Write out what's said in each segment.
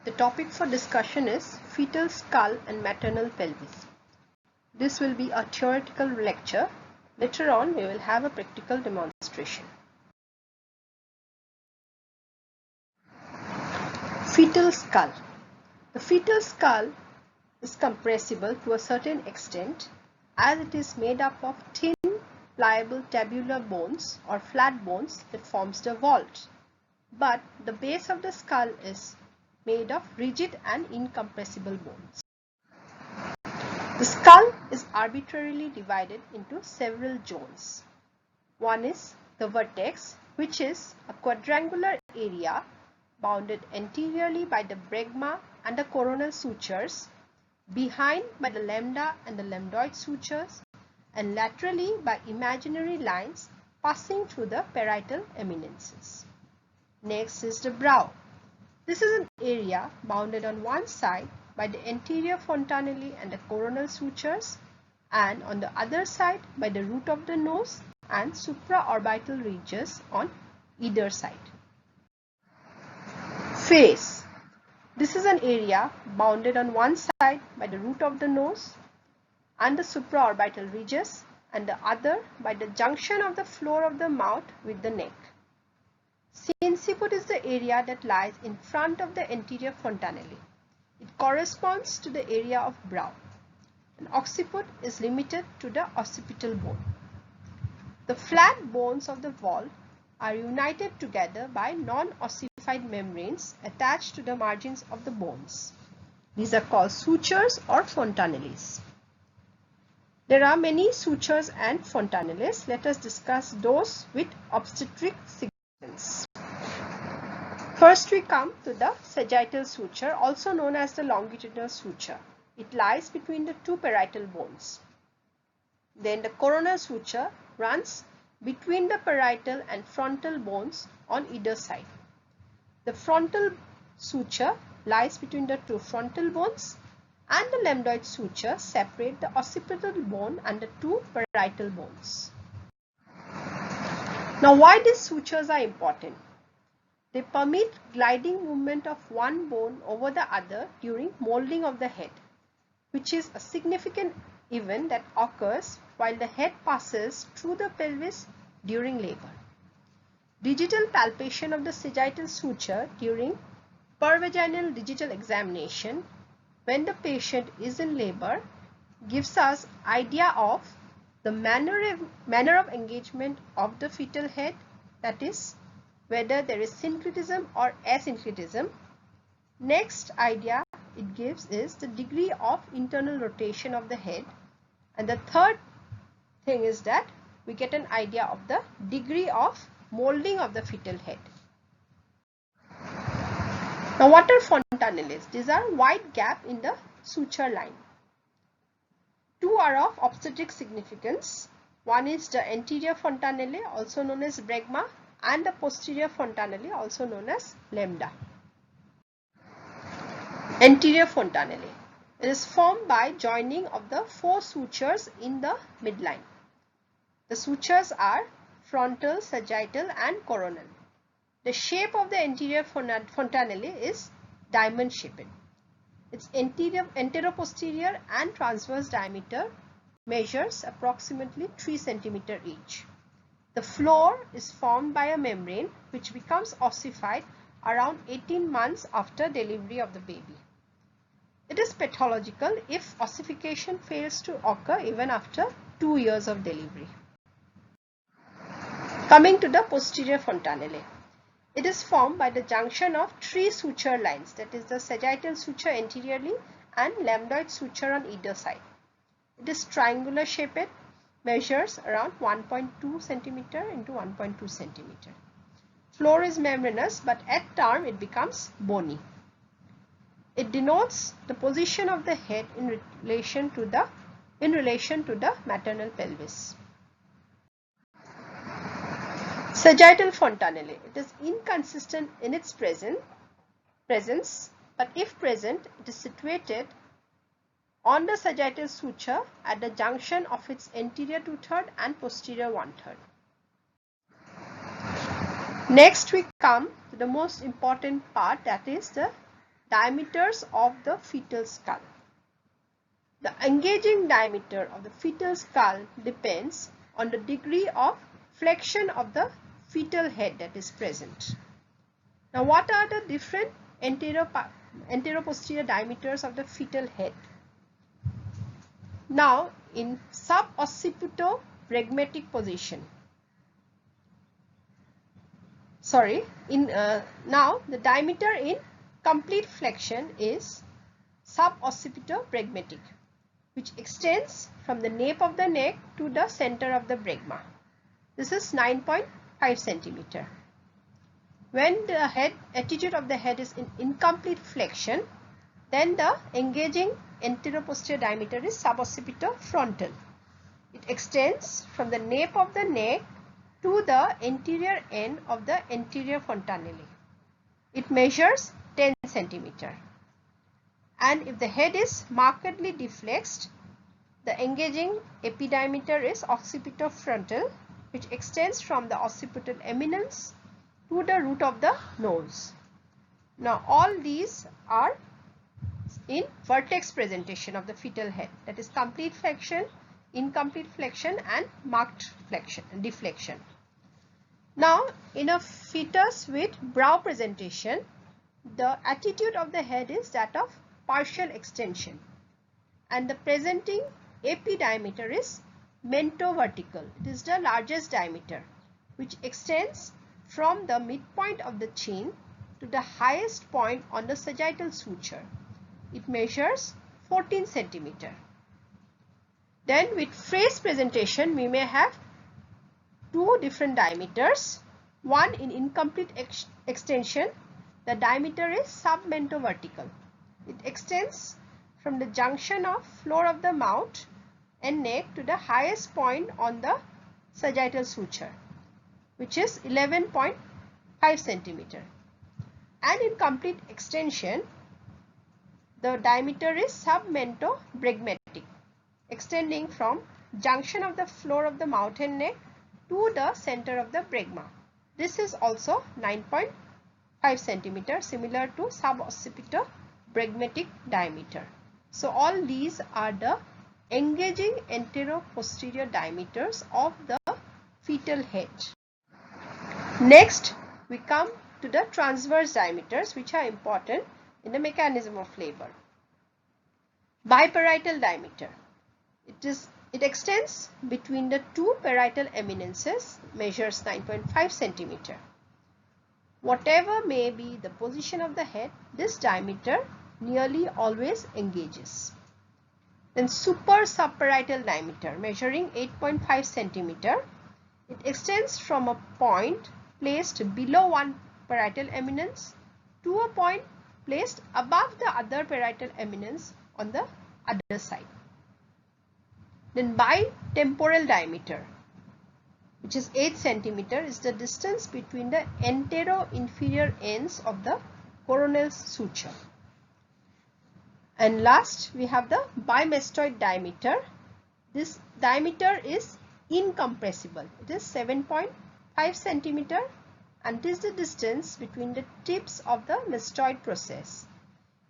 The topic for discussion is fetal skull and maternal pelvis. This will be a theoretical lecture. Later on, we will have a practical demonstration. Fetal skull. The fetal skull is compressible to a certain extent as it is made up of thin, pliable tabular bones or flat bones that forms the vault. But the base of the skull is made of rigid and incompressible bones. The skull is arbitrarily divided into several zones. One is the vertex, which is a quadrangular area bounded anteriorly by the bregma and the coronal sutures, behind by the lambda and the lambdoid sutures, and laterally by imaginary lines passing through the parietal eminences. Next is the brow. This is an area bounded on one side by the anterior fontanelle and the coronal sutures, and on the other side by the root of the nose and supraorbital ridges on either side. Face. This is an area bounded on one side by the root of the nose and the supraorbital ridges, and the other by the junction of the floor of the mouth with the neck. Sinciput is the area that lies in front of the anterior fontanelle. It corresponds to the area of brow. And occiput is limited to the occipital bone. The flat bones of the vault are united together by non-ossified membranes attached to the margins of the bones. These are called sutures or fontanelles. There are many sutures and fontanelles. Let us discuss those with obstetric significance. First, we come to the sagittal suture, also known as the longitudinal suture. It lies between the two parietal bones. Then the coronal suture runs between the parietal and frontal bones on either side. The frontal suture lies between the two frontal bones, and the lambdoid suture separate the occipital bone and the two parietal bones. Now, why these sutures are important? They permit gliding movement of one bone over the other during molding of the head, which is a significant event that occurs while the head passes through the pelvis during labor. Digital palpation of the sagittal suture during pervaginal digital examination when the patient is in labor gives us idea of the manner of engagement of the fetal head, that is, whether there is syncretism or asyncretism. Next idea it gives is the degree of internal rotation of the head, and the third thing is that we get an idea of the degree of molding of the fetal head. Now, what are fontanelles? These are wide gap in the suture line. Two are of obstetric significance. One is the anterior fontanelle, also known as bregma, and the posterior fontanelle, also known as lambda. Anterior fontanelle. It is formed by joining of the four sutures in the midline. The sutures are frontal, sagittal, and coronal. The shape of the anterior fontanelle is diamond shaped. Its anteroposterior and transverse diameter measures approximately 3 cm each. The floor is formed by a membrane which becomes ossified around 18 months after delivery of the baby. It is pathological if ossification fails to occur even after 2 years of delivery. Coming to the posterior fontanelle. It is formed by the junction of 3 suture lines, that is the sagittal suture anteriorly and lambdoid suture on either side. It is triangular shaped, measures around 1.2 cm into 1.2 cm. Floor is membranous, but at term it becomes bony. It denotes the position of the head in relation to the maternal pelvis. Sagittal fontanelle. It is inconsistent in its presence, but if present, it is situated on the sagittal suture at the junction of its anterior 2/3 and posterior 1/3. Next we come to the most important part, that is the diameters of the fetal skull. The engaging diameter of the fetal skull depends on the degree of flexion of the fetal head that is present. Now, what are the different anteroposterior diameters of the fetal head? Now, in suboccipito-bregmatic position, now the diameter in complete flexion is suboccipito-bregmatic, which extends from the nape of the neck to the center of the bregma. This is 9.5 centimeter. When the attitude of the head is in incomplete flexion, then the engaging anteroposterior diameter is suboccipito-frontal. It extends from the nape of the neck to the anterior end of the anterior fontanelle. It measures 10 centimeter. And if the head is markedly deflexed, the engaging epidiameter is occipitofrontal, which extends from the occipital eminence to the root of the nose. Now, all these are in vertex presentation of the fetal head, that is complete flexion, incomplete flexion and marked flexion and deflection. Now, in a fetus with brow presentation, the attitude of the head is that of partial extension and the presenting epidiameter is mentovertical. It is the largest diameter, which extends from the midpoint of the chin to the highest point on the sagittal suture. It measures 14 centimeter. Then with phrase presentation, we may have two different diameters. One in incomplete extension, the diameter is submentovertical. It extends from the junction of floor of the mouth and neck to the highest point on the sagittal suture, which is 11.5 centimeter. And in complete extension, the diameter is submentobregmatic, extending from junction of the floor of the mouth and neck to the center of the bregma. This is also 9.5 centimeter, similar to suboccipito-bregmatic diameter. So all these are the engaging anteroposterior diameters of the fetal head. Next, we come to the transverse diameters, which are important in the mechanism of labor. Biparietal diameter. It extends between the two parietal eminences, measures 9.5 centimeter. Whatever may be the position of the head, this diameter nearly always engages. Then super-subparietal diameter, measuring 8.5 centimeter. It extends from a point placed below one parietal eminence to a point placed above the other parietal eminence on the other side. Then bitemporal diameter, which is 8 centimeter, is the distance between the antero-inferior ends of the coronal suture. And last, we have the bimastoid diameter. This diameter is incompressible. It is 7.5 centimeter and this is the distance between the tips of the mastoid process.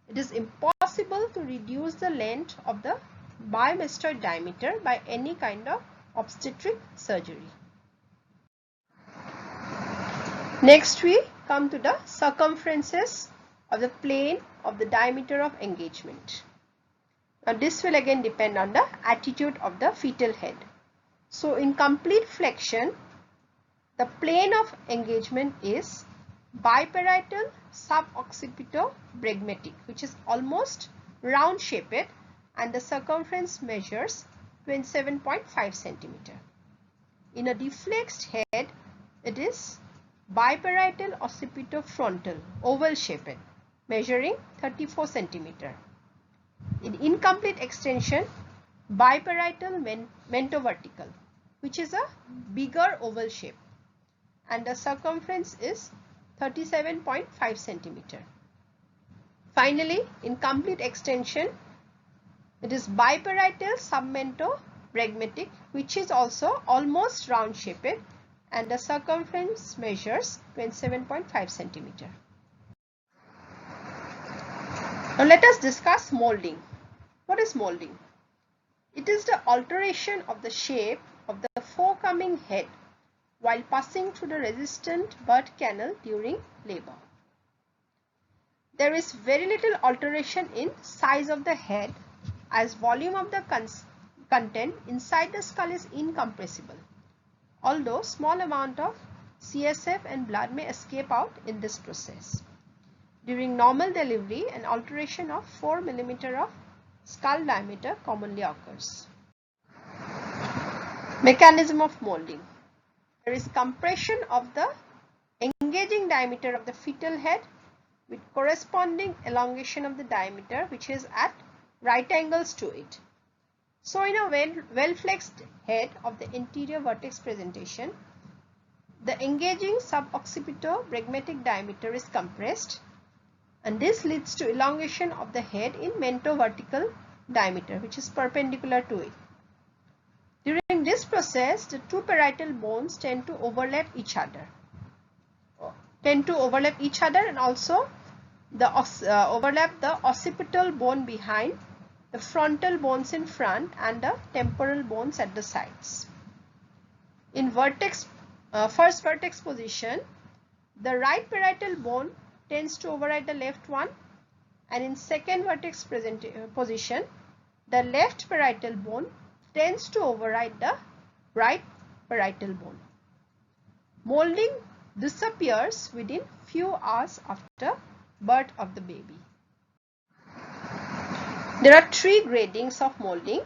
It is impossible to reduce the length of the bimastoid diameter by any kind of obstetric surgery. Next, we come to the circumferences of the plane of the diameter of engagement. Now, this will again depend on the attitude of the fetal head. So, in complete flexion, the plane of engagement is biparietal suboccipito-bregmatic, which is almost round shaped, and the circumference measures 27.5 centimeter. In a deflexed head, it is biparietal occipitofrontal, oval shaped, measuring 34 centimeter. In incomplete extension, biparietal mentovertical, which is a bigger oval shape, and the circumference is 37.5 centimeter. Finally, in complete extension, it is biparietal submentobregmatic, which is also almost round shaped, and the circumference measures 27.5 centimeter. Now let us discuss molding. What is molding? It is the alteration of the shape of the forecoming head while passing through the resistant birth canal during labor. There is very little alteration in size of the head as volume of the content inside the skull is incompressible, although small amount of CSF and blood may escape out in this process. During normal delivery, an alteration of 4 mm of skull diameter commonly occurs. Mechanism of molding. There is compression of the engaging diameter of the fetal head with corresponding elongation of the diameter which is at right angles to it. So in a well-flexed head of the anterior vertex presentation, the engaging suboccipito-bregmatic diameter is compressed, and this leads to elongation of the head in mentovertical diameter which is perpendicular to it. During this process, the two parietal bones tend to overlap each other and also overlap the occipital bone behind, the frontal bones in front, and the temporal bones at the sides. In first vertex position, the right parietal bone tends to override the left one, and in second vertex position, the left parietal bone tends to override the right parietal bone. Molding disappears within few hours after birth of the baby. There are three gradings of molding.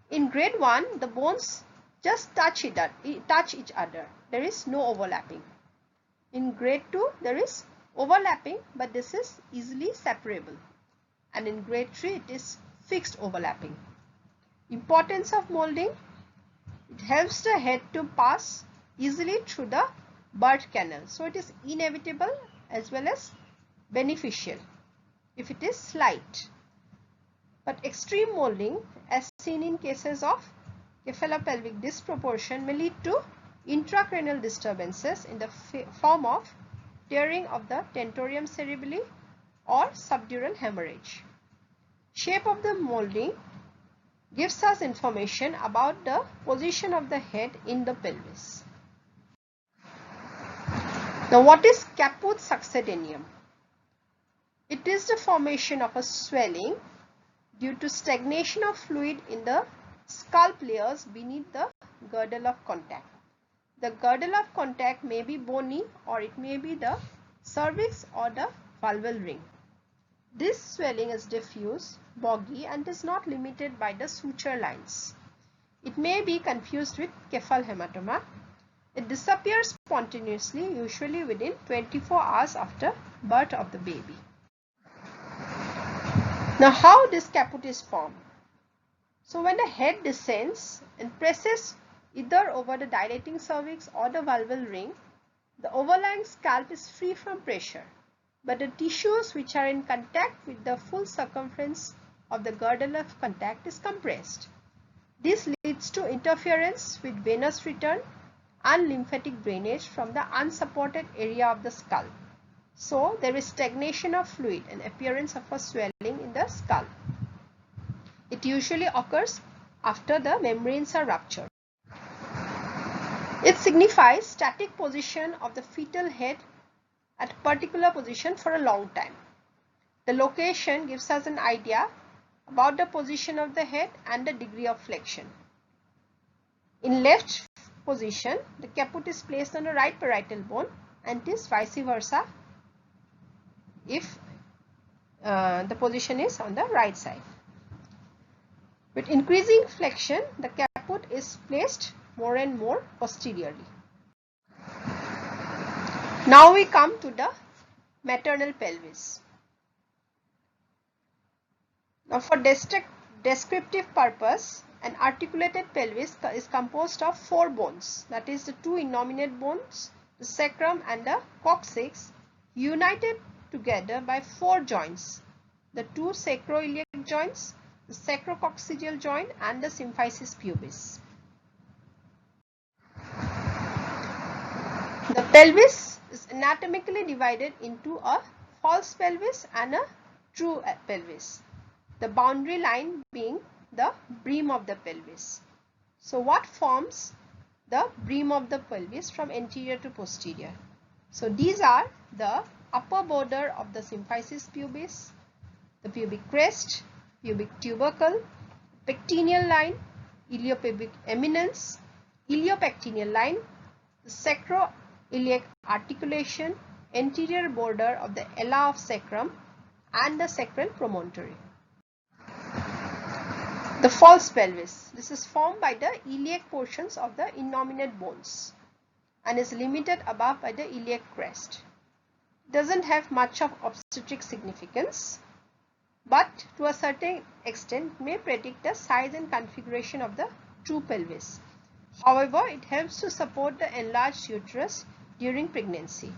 In grade 1, the bones just touch each other. There is no overlapping. In grade 2, there is overlapping, but this is easily separable. And in grade 3, it is fixed overlapping. Importance of molding: it helps the head to pass easily through the birth canal. So it is inevitable as well as beneficial if it is slight. But extreme molding, as seen in cases of cephalopelvic disproportion, may lead to intracranial disturbances in the form of tearing of the tentorium cerebelli or subdural hemorrhage. Shape of the molding gives us information about the position of the head in the pelvis. Now, what is caput succedaneum? It is the formation of a swelling due to stagnation of fluid in the scalp layers beneath the girdle of contact. The girdle of contact may be bony, or it may be the cervix or the vulval ring. This swelling is diffuse, boggy, and is not limited by the suture lines. It may be confused with cephal hematoma. It disappears spontaneously, usually within 24 hours after birth of the baby. Now, how this caput is formed? So, when the head descends and presses either over the dilating cervix or the vulval ring, the overlying scalp is free from pressure, but the tissues which are in contact with the full circumference of the girdle of contact is compressed. This leads to interference with venous return and lymphatic drainage from the unsupported area of the skull. So, there is stagnation of fluid and appearance of a swelling in the skull. It usually occurs after the membranes are ruptured. It signifies static position of the fetal head at a particular position for a long time. The location gives us an idea about the position of the head and the degree of flexion. In left position, the caput is placed on the right parietal bone, and it is vice versa if the position is on the right side. With increasing flexion, the caput is placed more and more posteriorly. Now we come to the maternal pelvis. Now, for descriptive purpose, an articulated pelvis is composed of 4 bones, that is the 2 innominate bones, the sacrum and the coccyx, united together by 4 joints, the 2 sacroiliac joints, the sacrococcygeal joint, and the symphysis pubis. The pelvis is anatomically divided into a false pelvis and a true pelvis, the boundary line being the brim of the pelvis. So what forms the brim of the pelvis from anterior to posterior? So these are the upper border of the symphysis pubis, the pubic crest, pubic tubercle, pectineal line, iliopubic eminence, iliopectineal line, the sacroiliac articulation, anterior border of the ala of sacrum, and the sacral promontory. The false pelvis. This is formed by the iliac portions of the innominate bones and is limited above by the iliac crest. Doesn't have much of obstetric significance, but to a certain extent may predict the size and configuration of the true pelvis. However, it helps to support the enlarged uterus during pregnancy.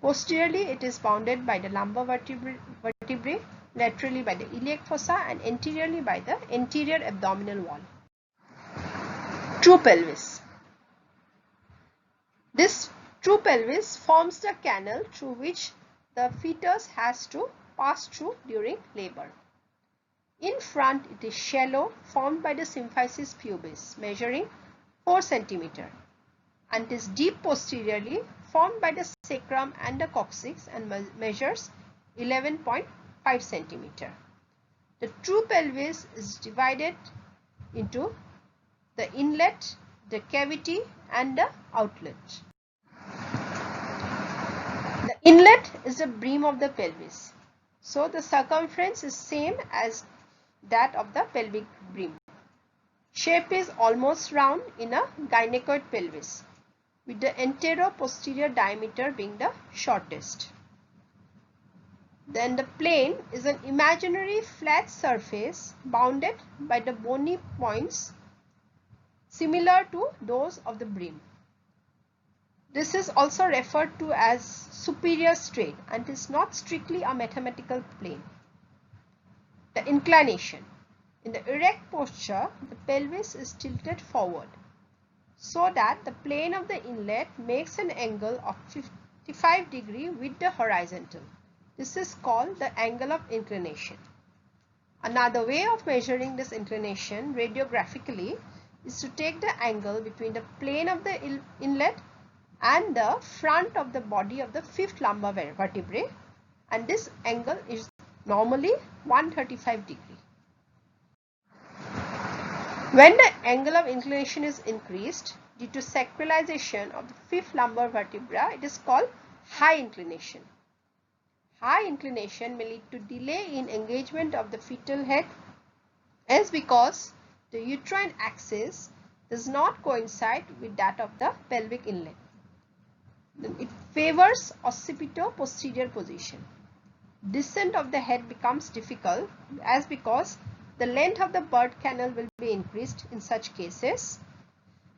Posteriorly, it is bounded by the lumbar vertebrae, laterally by the iliac fossa, and anteriorly by the anterior abdominal wall. True pelvis. This true pelvis forms the canal through which the fetus has to pass through during labor. In front, it is shallow, formed by the symphysis pubis, measuring 4 cm, and is deep posteriorly, formed by the sacrum and the coccyx, and measures 11.5 cm. The true pelvis is divided into the inlet, the cavity, and the outlet. The inlet is the brim of the pelvis. So the circumference is same as that of the pelvic brim. Shape is almost round in a gynecoid pelvis, with the antero-posterior diameter being the shortest. Then the plane is an imaginary flat surface bounded by the bony points similar to those of the brim. This is also referred to as superior straight and is not strictly a mathematical plane. The inclination. In the erect posture, the pelvis is tilted forward so that the plane of the inlet makes an angle of 55 degrees with the horizontal. This is called the angle of inclination. Another way of measuring this inclination radiographically is to take the angle between the plane of the inlet and the front of the body of the fifth lumbar vertebrae, and this angle is normally 135 degrees. When the angle of inclination is increased due to sacralization of the fifth lumbar vertebra, it is called high inclination. High inclination may lead to delay in engagement of the fetal head, as because the uterine axis does not coincide with that of the pelvic inlet. Then it favors occipito-posterior position. Descent of the head becomes difficult, as because the length of the birth canal will be increased in such cases,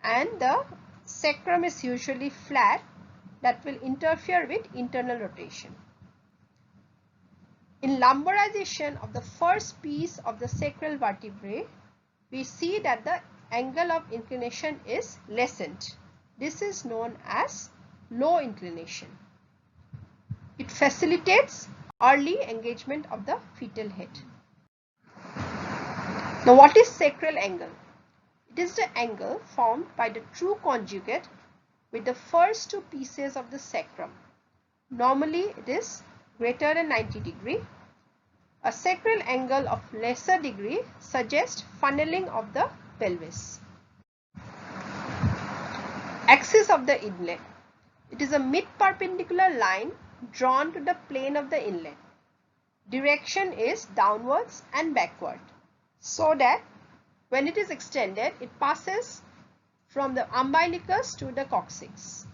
and the sacrum is usually flat, that will interfere with internal rotation. In lumbarization of the first piece of the sacral vertebrae, we see that the angle of inclination is lessened. This is known as low inclination. It facilitates early engagement of the fetal head. Now, what is sacral angle? It is the angle formed by the true conjugate with the first two pieces of the sacrum. Normally, it is greater than 90 degrees. A sacral angle of lesser degree suggests funneling of the pelvis. Axis of the inlet. It is a mid-perpendicular line drawn to the plane of the inlet. Direction is downwards and backward, so that when it is extended, it passes from the umbilicus to the coccyx.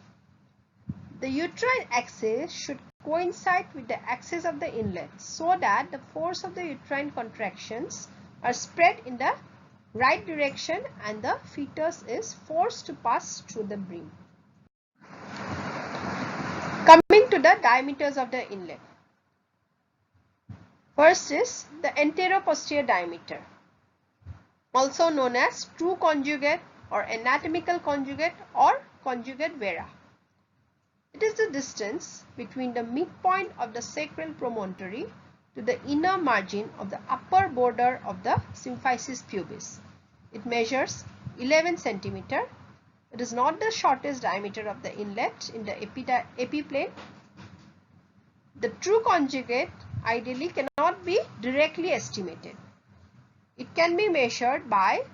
The uterine axis should coincide with the axis of the inlet, so that the force of the uterine contractions are spread in the right direction and the fetus is forced to pass through the brim. Coming to the diameters of the inlet. First is the antero-posterior diameter, also known as true conjugate or anatomical conjugate or conjugate vera. It is the distance between the midpoint of the sacral promontory to the inner margin of the upper border of the symphysis pubis. It measures 11 centimeter. It is not the shortest diameter of the inlet in the epiplane. The true conjugate ideally cannot be directly estimated. It can be measured by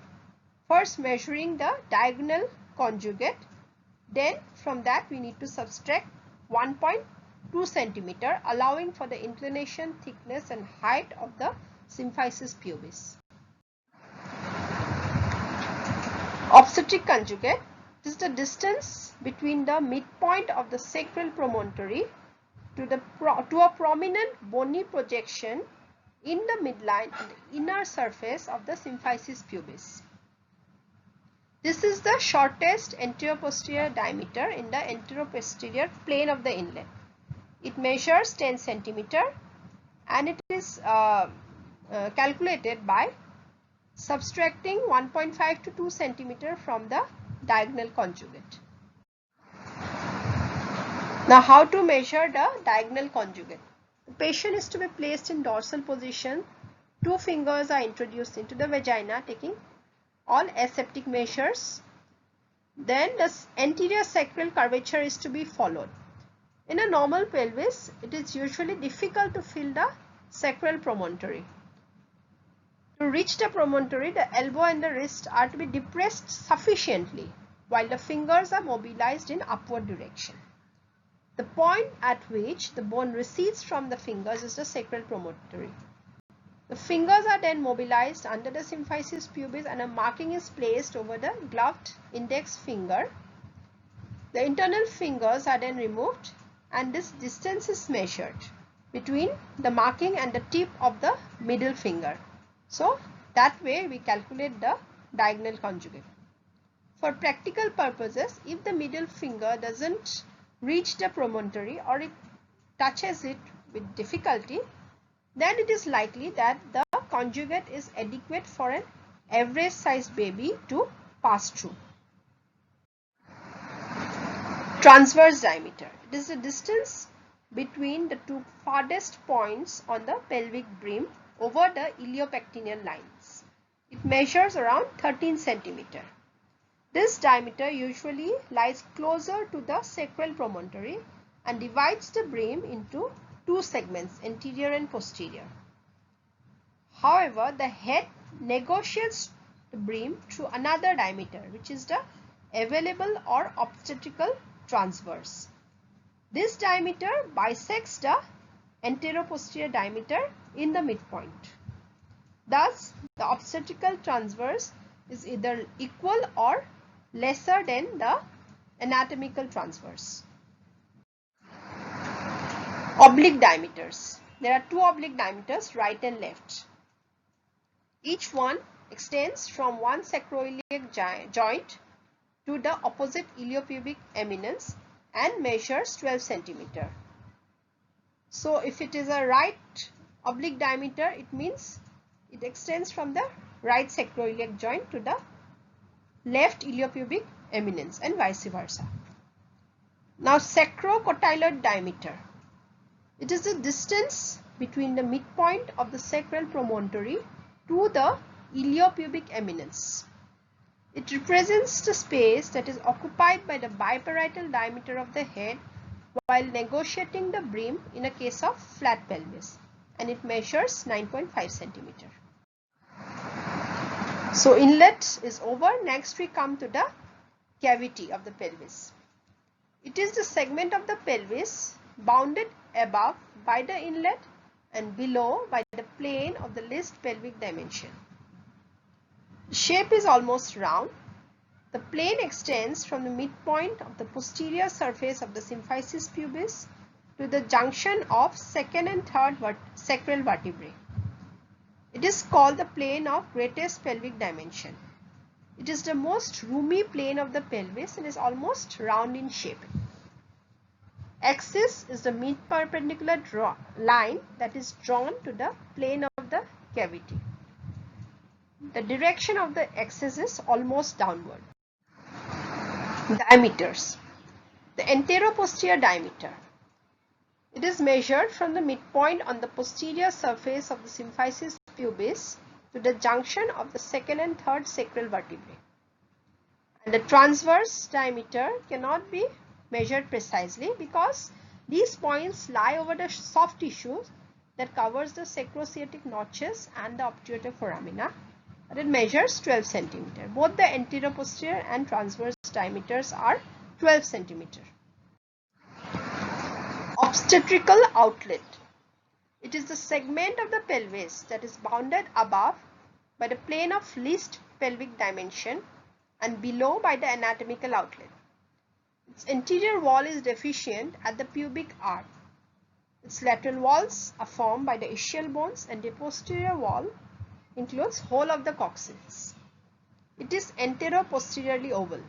first measuring the diagonal conjugate. Then from that we need to subtract 1.2 centimeter, allowing for the inclination, thickness and height of the symphysis pubis. Obstetric conjugate is the distance between the midpoint of the sacral promontory to a prominent bony projection in the midline and the inner surface of the symphysis pubis. This is the shortest anteroposterior diameter in the anteroposterior plane of the inlet. It measures 10 centimeter and it is calculated by subtracting 1.5 to 2 centimeter from the diagonal conjugate. Now, how to measure the diagonal conjugate? The patient is to be placed in dorsal position. 2 fingers are introduced into the vagina, taking all aseptic measures. Then the anterior sacral curvature is to be followed. In a normal pelvis, it is usually difficult to feel the sacral promontory. To reach the promontory, the elbow and the wrist are to be depressed sufficiently while the fingers are mobilized in upward direction. The point at which the bone recedes from the fingers is the sacral promontory. The fingers are then mobilized under the symphysis pubis and a marking is placed over the gloved index finger. The internal fingers are then removed and this distance is measured between the marking and the tip of the middle finger. So that way we calculate the diagonal conjugate. For practical purposes, if the middle finger doesn't reach the promontory or it touches it with difficulty, then it is likely that the conjugate is adequate for an average sized baby to pass through. Transverse diameter. It is the distance between the 2 farthest points on the pelvic brim over the iliopectineal lines. It measures around 13 centimeter. This diameter usually lies closer to the sacral promontory and divides the brim into 2 segments, anterior and posterior. However, the head negotiates the brim through another diameter, which is the available or obstetrical transverse. This diameter bisects the anteroposterior diameter in the midpoint. Thus, the obstetrical transverse is either equal or lesser than the anatomical transverse. Oblique diameters. There are 2 oblique diameters, right and left. Each one extends from one sacroiliac joint to the opposite iliopubic eminence and measures 12 centimeter. So if it is a right oblique diameter, it means it extends from the right sacroiliac joint to the left iliopubic eminence and vice versa. Now sacrocotyloid diameter. It is the distance between the midpoint of the sacral promontory to the iliopubic eminence. It represents the space that is occupied by the biparietal diameter of the head while negotiating the brim in a case of flat pelvis, and it measures 9.5 centimeter. So inlet is over. Next we come to the cavity of the pelvis. It is the segment of the pelvis bounded above by the inlet and below by the plane of the least pelvic dimension. The shape is almost round. The plane extends from the midpoint of the posterior surface of the symphysis pubis to the junction of second and third sacral vertebrae. It is called the plane of greatest pelvic dimension. It is the most roomy plane of the pelvis and is almost round in shape. Axis is the mid-perpendicular line that is drawn to the plane of the cavity. The direction of the axis is almost downward. Diameters. The anteroposterior diameter. It is measured from the midpoint on the posterior surface of the symphysis pubis to the junction of the second and third sacral vertebrae. And the transverse diameter cannot be measured precisely because these points lie over the soft tissue that covers the sacrocystic notches and the obturator foramina. And it measures 12 cm. Both the anterior-posterior and transverse diameters are 12 cm. Obstetrical outlet. It is the segment of the pelvis that is bounded above by the plane of least pelvic dimension and below by the anatomical outlet. Its anterior wall is deficient at the pubic arch. Its lateral walls are formed by the ischial bones, and the posterior wall includes whole of the coccyx. It is antero-posteriorly oval.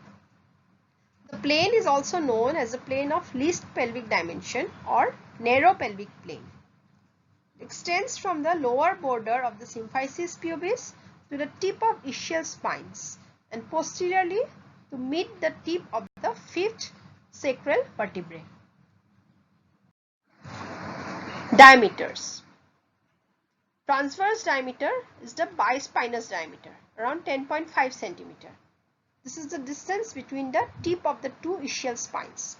The plane is also known as the plane of least pelvic dimension or narrow pelvic plane. It extends from the lower border of the symphysis pubis to the tip of ischial spines and posteriorly to meet the tip of the fifth sacral vertebrae. Diameters. Transverse diameter is the bispinous diameter, around 10.5 cm. This is the distance between the tip of the two ischial spines.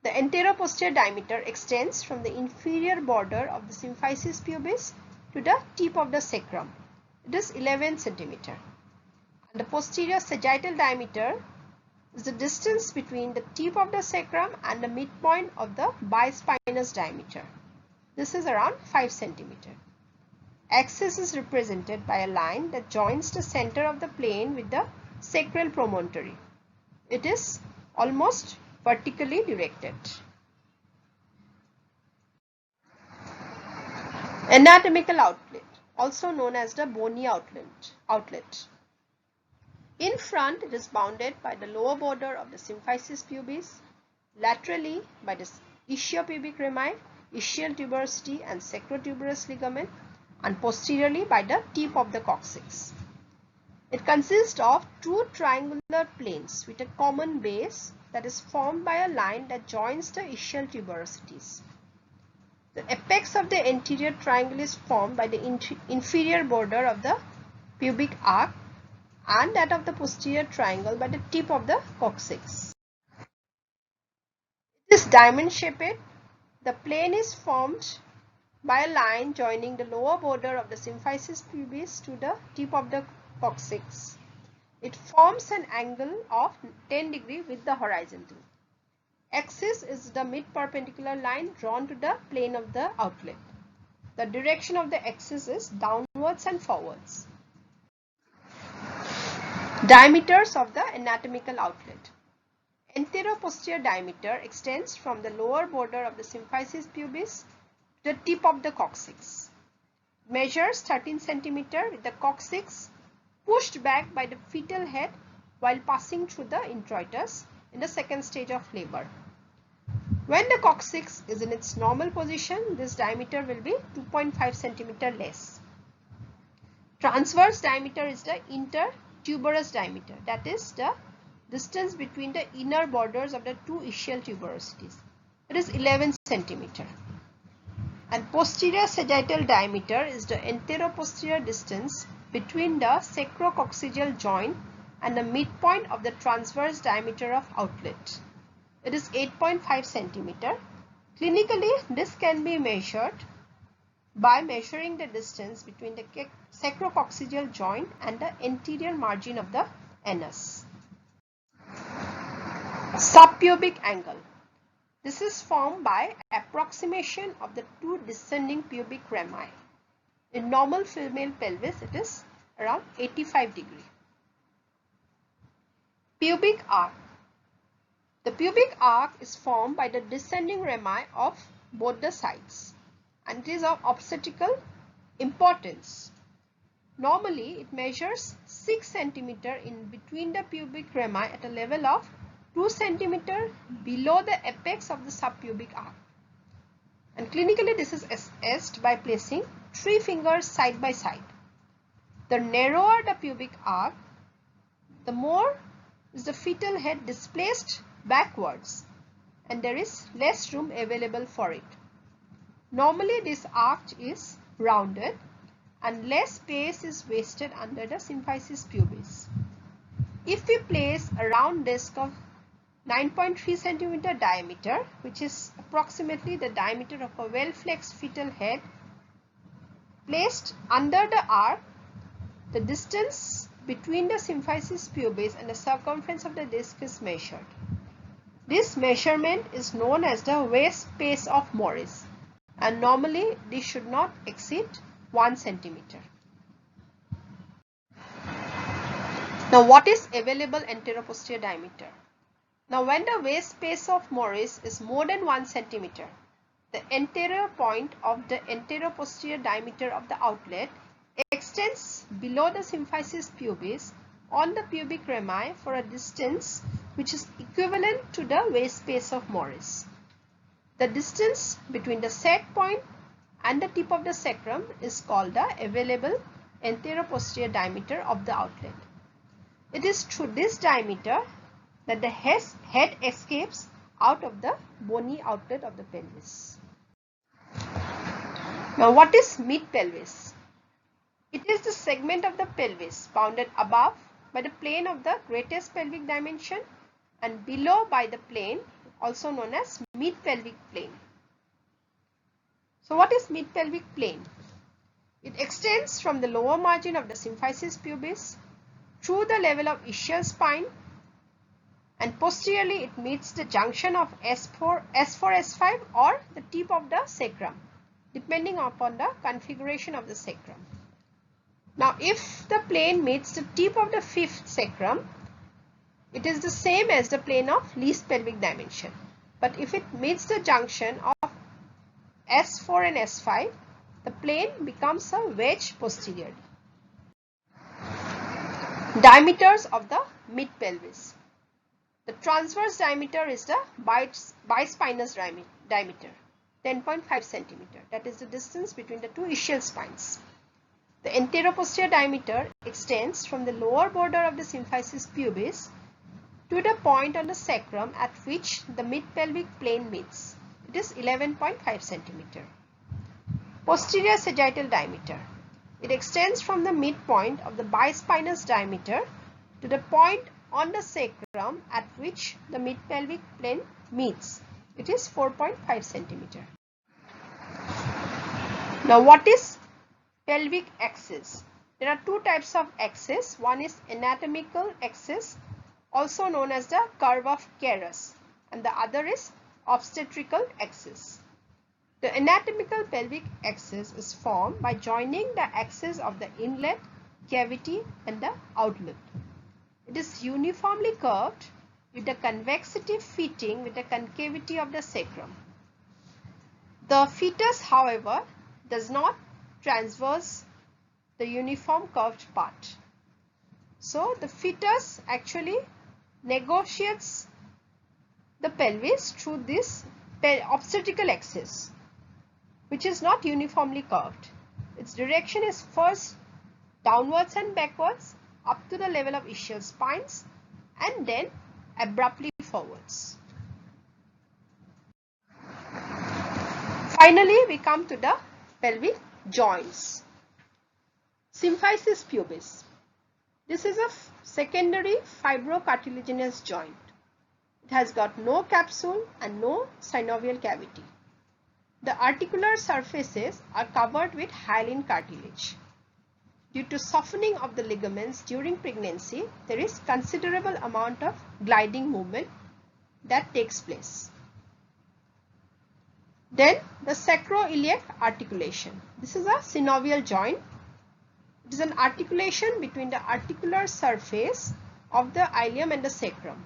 The antero-posterior diameter extends from the inferior border of the symphysis pubis to the tip of the sacrum. It is 11 cm. And the posterior sagittal diameter is the distance between the tip of the sacrum and the midpoint of the bispinous diameter. This is around 5 cm. Axis is represented by a line that joins the center of the plane with the sacral promontory. It is almost vertically directed. Anatomical outlet, also known as the bony outlet. In front, it is bounded by the lower border of the symphysis pubis, laterally by the ischiopubic rami, ischial tuberosity and sacrotuberous ligament, and posteriorly by the tip of the coccyx. It consists of two triangular planes with a common base that is formed by a line that joins the ischial tuberosities. The apex of the anterior triangle is formed by the inferior border of the pubic arch and that of the posterior triangle by the tip of the coccyx. It is diamond shaped. The plane is formed by a line joining the lower border of the symphysis pubis to the tip of the coccyx. It forms an angle of 10 degrees with the horizontal. Axis is the mid-perpendicular line drawn to the plane of the outlet. The direction of the axis is downwards and forwards. Diameters of the anatomical outlet. Antero-posterior diameter extends from the lower border of the symphysis pubis to the tip of the coccyx. Measures 13 cm with the coccyx pushed back by the fetal head while passing through the introitus in the second stage of labor. When the coccyx is in its normal position, this diameter will be 2.5 cm less. Transverse diameter is the intertuberous diameter, that is the distance between the inner borders of the two ischial tuberosities. It is 11 cm. And posterior sagittal diameter is the antero-posterior distance between the sacrococcygeal joint and the midpoint of the transverse diameter of outlet. It is 8.5 cm. Clinically, this can be measured by measuring the distance between the sacrococcygeal joint and the anterior margin of the anus. Subpubic angle. This is formed by approximation of the two descending pubic rami. In normal female pelvis, it is around 85 degrees. Pubic arch. The pubic arch is formed by the descending rami of both the sides and it is of obstetrical importance. Normally, it measures 6 cm in between the pubic rami at a level of 2 cm below the apex of the subpubic arch. And clinically, this is assessed by placing 3 fingers side by side. The narrower the pubic arch, the more is the fetal head displaced backwards and there is less room available for it. Normally this arch is rounded and less space is wasted under the symphysis pubis. If we place a round disc of 9.3 cm diameter, which is approximately the diameter of a well-flexed fetal head, placed under the arch, the distance between the symphysis pubis and the circumference of the disc is measured. This measurement is known as the waist space of Morris, and normally this should not exceed 1 cm. Now, what is available anteroposterior diameter? Now, when the waist space of Morris is more than 1 cm, the anterior point of the anteroposterior diameter of the outlet extends below the symphysis pubis on the pubic rami for a distance which is equivalent to the waist space of Morris. The distance between the set point and the tip of the sacrum is called the available anteroposterior diameter of the outlet. It is through this diameter that the head escapes out of the bony outlet of the pelvis. Now, what is mid-pelvis? It is the segment of the pelvis bounded above by the plane of the greatest pelvic dimension and below by the plane also known as mid-pelvic plane. So, what is mid-pelvic plane? It extends from the lower margin of the symphysis pubis through the level of ischial spine, and posteriorly it meets the junction of S4, S5 or the tip of the sacrum, depending upon the configuration of the sacrum. Now, if the plane meets the tip of the fifth sacrum, it is the same as the plane of least pelvic dimension. But if it meets the junction of S4 and S5, the plane becomes a wedge posteriorly. Diameters of the mid-pelvis. The transverse diameter is the bispinous diameter, 10.5 cm. That is the distance between the two ischial spines. The anteroposterior diameter extends from the lower border of the symphysis pubis to the point on the sacrum at which the mid-pelvic plane meets. It is 11.5 cm. Posterior sagittal diameter. It extends from the midpoint of the bispinous diameter to the point on the sacrum at which the mid-pelvic plane meets. It is 4.5 cm. Now, what is pelvic axis? There are two types of axis. One is anatomical axis, also known as the curve of Keras, and the other is obstetrical axis. The anatomical pelvic axis is formed by joining the axis of the inlet, cavity and the outlet. It is uniformly curved with the convexity fitting with the concavity of the sacrum. The fetus, however, does not transverse the uniform curved part. So, the fetus actually negotiates the pelvis through this obstetrical axis, which is not uniformly curved. Its direction is first downwards and backwards up to the level of ischial spines and then abruptly forwards. Finally, we come to the pelvic joints. Symphysis pubis. This is a secondary fibrocartilaginous joint. It has got no capsule and no synovial cavity. The articular surfaces are covered with hyaline cartilage. Due to softening of the ligaments during pregnancy, there is considerable amount of gliding movement that takes place. Then the sacroiliac articulation. This is a synovial joint. It is an articulation between the articular surface of the ilium and the sacrum.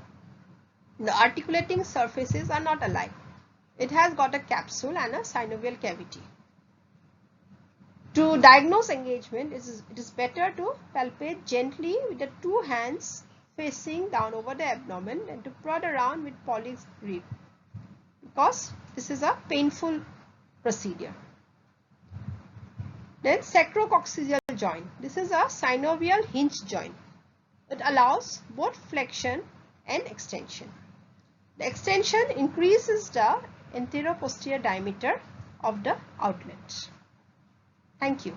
The articulating surfaces are not alike. It has got a capsule and a synovial cavity. To diagnose engagement, it is better to palpate gently with the two hands facing down over the abdomen and to prod around with Pauli's grip, because this is a painful procedure. Then sacrococcygeal joint. This is a synovial hinge joint. It allows both flexion and extension. The extension increases the anterior-posterior diameter of the outlet. Thank you.